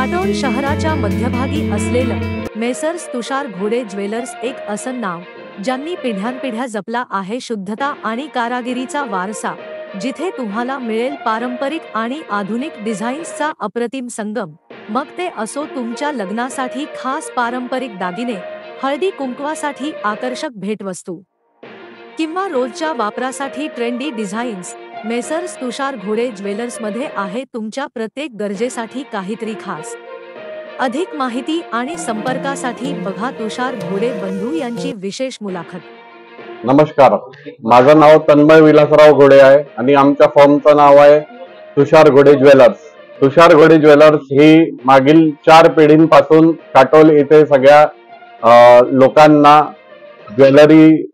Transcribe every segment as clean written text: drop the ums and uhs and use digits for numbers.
काटोल शहराच्या मध्यभागी असलेलं मेसर्स तुषार घोडे ज्वेलर्स एक असं नाव ज्यांनी पिढ्यानपिढ्या जपला आहे शुद्धता आणि कारागिरीचा वारसा, जिथे तुम्हाला मिळेल पारंपरिक आणि आधुनिक डिझाईन्सचा अप्रतिम संगम। मग ते असो तुमच्या लग्नासाठी खास पारंपरिक दागिने, हळदी कुंकवासाठी आकर्षक भेटवस्तू किंवा रोजच्या वापरासाठी ट्रेंडी डिझाईन्स, मेसर्स तुषार घोडे ज्वेलर्समध्ये आहे तुमच्या प्रत्येक गरजेसाठी काहीतरी खास। अधिक माहिती आणि संपर्कासाठी बघा तुषार घोडे बंधू यांची विशेष मुलाखत। नमस्कार, माझं नाव तन्मय विलासराव घोडे आहे आणि आमच्या फर्मचं नाव आहे तुषार घोडे ज्वेलर्स। तुषार घोडे ज्वेलर्स ही मागील 4 पिढींपासून काटोल येथे सगळ्या लोकांना ज्वेलरी,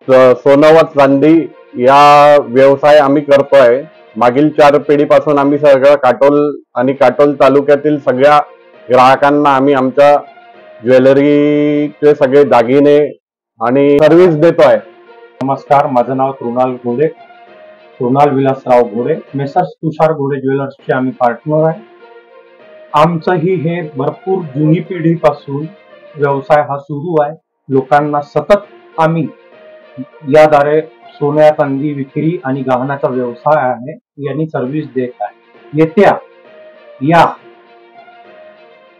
सोनं व चांदी या व्यवसाय आम्ही करतोय। मागील 4 पिढीपासून आम्ही सगळं काटोल आणि काटोल तालुक्यातील सगळ्या ग्राहकांना आम्ही आमच्या ज्वेलरीचे सगळे दागिने आणि सर्व्हिस देतोय। नमस्कार, माझं नाव कृणाल विलासराव घोडे, मेसर्स तुषार घोडे ज्वेलर्सचे आम्ही पार्टनर आहे। आमचंही हे भरपूर जुनी पिढीपासून व्यवसाय हा सुरू आहे। लोकांना सतत आम्ही याद्वारे सोन्या चांदी विक्री आणि गहनाचा व्यवसाय आहे यांनी सर्व्हिस देत आहे। येत्या या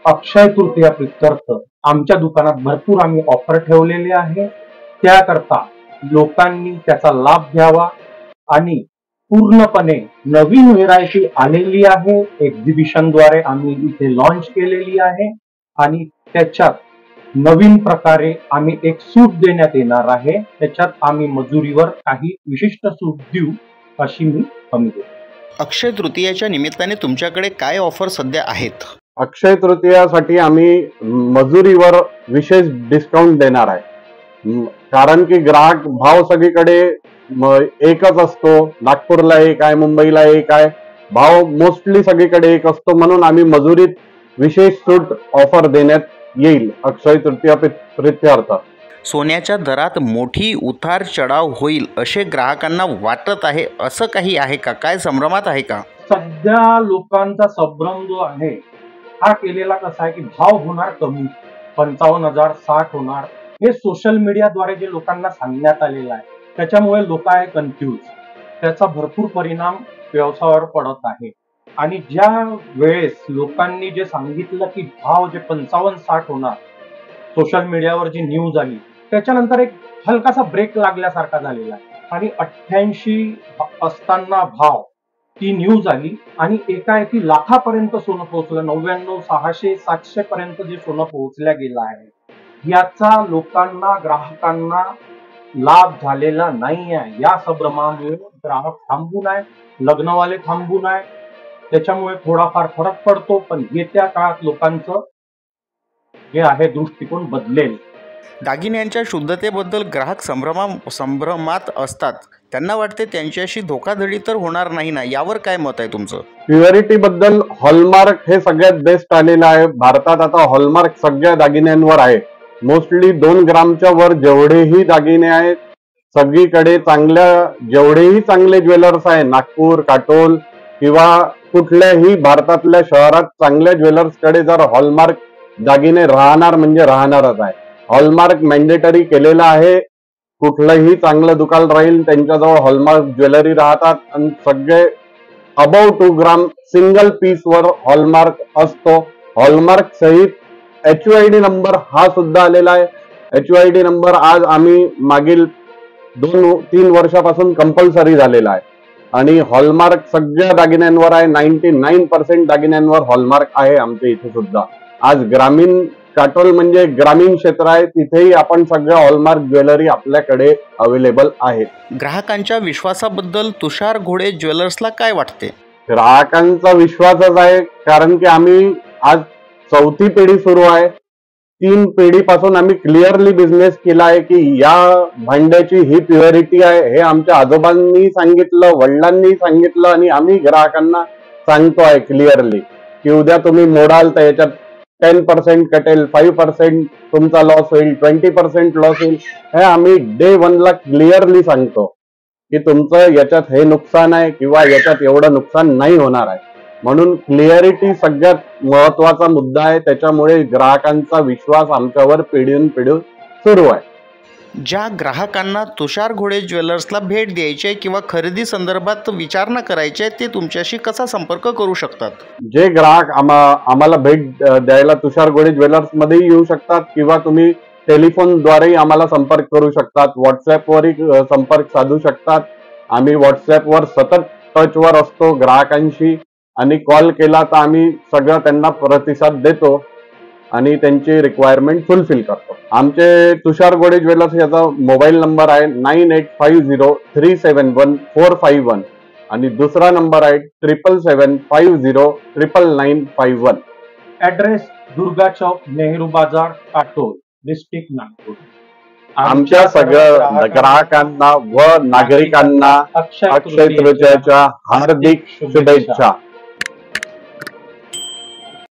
अक्षय तृतीया प्रीत्यर्थ आमच्या दुकानात भरपूर आम्ही ऑफर ठेवलेले आहे। त्याकरता लोकांनी त्याचा लाभ घ्यावा आणि पूर्णपणे नवीन व्हेरायटी आलेली आहे, एक्झिबिशनद्वारे आम्ही इथे लॉन्च केलेली आहे आणि त्याच्यात नवीन प्रकारे आम्ही एक सूट देण्यात येणार आहे। त्याच्यात आम्ही मजुरीवर काही विशिष्ट सूट देऊ अशी मी हमी देतो। अक्षय तृतीयाच्या निमित्ताने तुमच्याकडे काय ऑफर सध्या आहेत? अक्षय तृतीयासाठी आम्ही मजुरीवर विशेष डिस्काउंट देणार आहे, कारण की ग्राहक भाव सगळीकडे एकच असतो। नागपूरला एक आहे, मुंबईला एक आहे, भाव मोस्टली सगळीकडे एक असतो, म्हणून आम्ही मजुरीत विशेष सूट ऑफर देण्यात येईल अक्षय तृतीया प्रीत्यर्थ। सोन्याच्या दरात मोठी उतार चढाव होईल असे ग्राहकांना वाटत आहे, असं काही आहे का? काय संभ्रमात आहे का? सध्या लोकांचा संभ्रम जो आहे हा केलेला कसा आहे की भाव होणार कमी, 55,000 60 होणार, हे सोशल मीडियाद्वारे जे लोकांना सांगण्यात आलेलं आहे त्याच्यामुळे लोक आहे कन्फ्यूज। त्याचा भरपूर परिणाम व्यवसायावर पडत आहे आणि ज्या वेळेस लोकांनी जे सांगितलं की भाव जे 55-60 होणार, सोशल मीडियावर जी न्यूज आली त्याच्यानंतर एक हलकासा ब्रेक लागल्यासारखा झालेला आहे आणि 88 असताना भाव ती न्यूज आली आणि एकाएकी लाखापर्यंत सोनं पोहोचलं, 99, 600, 700 पर्यंत जे सोनं पोहोचल्या गेलं आहे। याचा लोकांना, ग्राहकांना लाभ झालेला नाही आहे। या संभ्रमामुळे ग्राहक थांबून आहे, लग्नवाले थांबून आहे, त्याच्यामुळे थोडाफार फरक पडतो, पण येत्या काळात लोकांचं जे आहे दृष्टिकोन बदलेल। दागिन्यांच्या शुद्धतेबद्दल ग्राहक संभ्रमात असतात, त्यांना वाटते त्यांच्याशी धोकाधडी तर होणार नाही ना, यावर काय मत आहे तुमचं? प्युरिटी बद्दल हॉलमार्क हे सगळ्यात बेस्ट आलेलं आहे। भारतात आता हॉलमार्क सगळ्या दागिन्यांवर आहे। मोस्टली 2 ग्रामच्या वर जेवढेही दागिने आहेत सगळीकडे जेवढेही चांगले ज्वेलर्स आहे, नागपूर, काटोल किंवा कुठल्याही भारतातल्या शहरात चांगल्या ज्वेलर्स कडे जर हॉलमार्क दागिने राहणार म्हणजे राहणारच आहे। हॉलमार्क मॅन्डेटरी केलेला आहे। कुठलंही चांगलं दुकान राहील त्यांच्याजवळ हॉलमार्क ज्वेलरी राहतात आणि सगळे अबव 2 ग्राम सिंगल पीस वर हॉलमार्क असतो। हॉलमार्क सहित HUID नंबर हा सुद्धा आलेला आहे। HUID नंबर आज आम्ही मागील 2-3 वर्षापासून कंपल्सरी झालेला आहे आणि हॉलमार्क सगळ्या दागिन्यांवर आहे। 99% दागिन्यांवर हॉलमार्क आहे आमच्या इथे सुद्धा। आज ग्रामीण काटोल म्हणजे ग्रामीण क्षेत्र आहे, तिथेही आपण सगळ्या हॉलमार्क ज्वेलरी आपल्याकडे अवेलेबल आहे। ग्राहकांच्या विश्वासाबद्दल तुषार घोडे ज्वेलर्सला काय वाटते? ग्राहकांचा विश्वासच आहे, कारण की आम्ही आज 4थी पिढी सुरू आहे। 3 पिढीपासून आम्ही क्लिअरली बिझनेस केला आहे की या भांड्याची ही प्युरिटी आहे, हे आमच्या आजोबांनी सांगितलं, वडिलांनी सांगितलं आणि आम्ही ग्राहकांना सांगतो आहे क्लिअरली की उद्या तुम्ही मोडाल तर याच्यात 10% कटेल, 5% तुमचा लॉस होईल, 20% लॉस होईल, हे आम्ही डे 1 ला क्लिअरली सांगतो की तुमचं याच्यात हे नुकसान आहे किंवा याच्यात एवढं नुकसान नाही होणार आहे। म्हणून क्लिअरिटी सगळ्यात महत्वाचा मुद्दा आहे. त्याच्यामुळे ग्राहकांचा विश्वास आमच्यावर पिढीनपिढी सुरू आहे. ज्या ग्राहकांना तुषार घोडे ज्वेलर्सला भेट द्यायची आहे किंवा खरेदी संदर्भात विचारणा करायची आहे ते तुमच्याशी कसा संपर्क करू शकतात? जे ग्राहक आम्हाला भेट द्यायला तुषार घोडे ज्वेलर्स मध्येही येऊ शकतात किंवा तुम्ही टेलिफोनद्वारेही आम्हाला संपर्क करू शकतात. व्हॉट्सअपवरही संपर्क साधू शकतात. आम्ही व्हॉट्सअपवर सतत टचवर असतो ग्राहकांशी आणि कॉल केला तर आम्ही सगळं त्यांना प्रतिसाद देतो आणि त्यांची रिक्वायरमेंट फुलफिल करतो. आमचे तुषार घोडे ज्वेलर्स याचा मोबाईल नंबर आहे 9850371451 आणि दुसरा नंबर आहे 7775099951. ऍड्रेस दुर्गा चौक, नेहरू बाजार, काटोल, डिस्ट्रिक्ट नागपूर. आमच्या सगळ्या ग्राहकांना व नागरिकांना अक्षय तृतीयेच्या हार्दिक शुभेच्छा.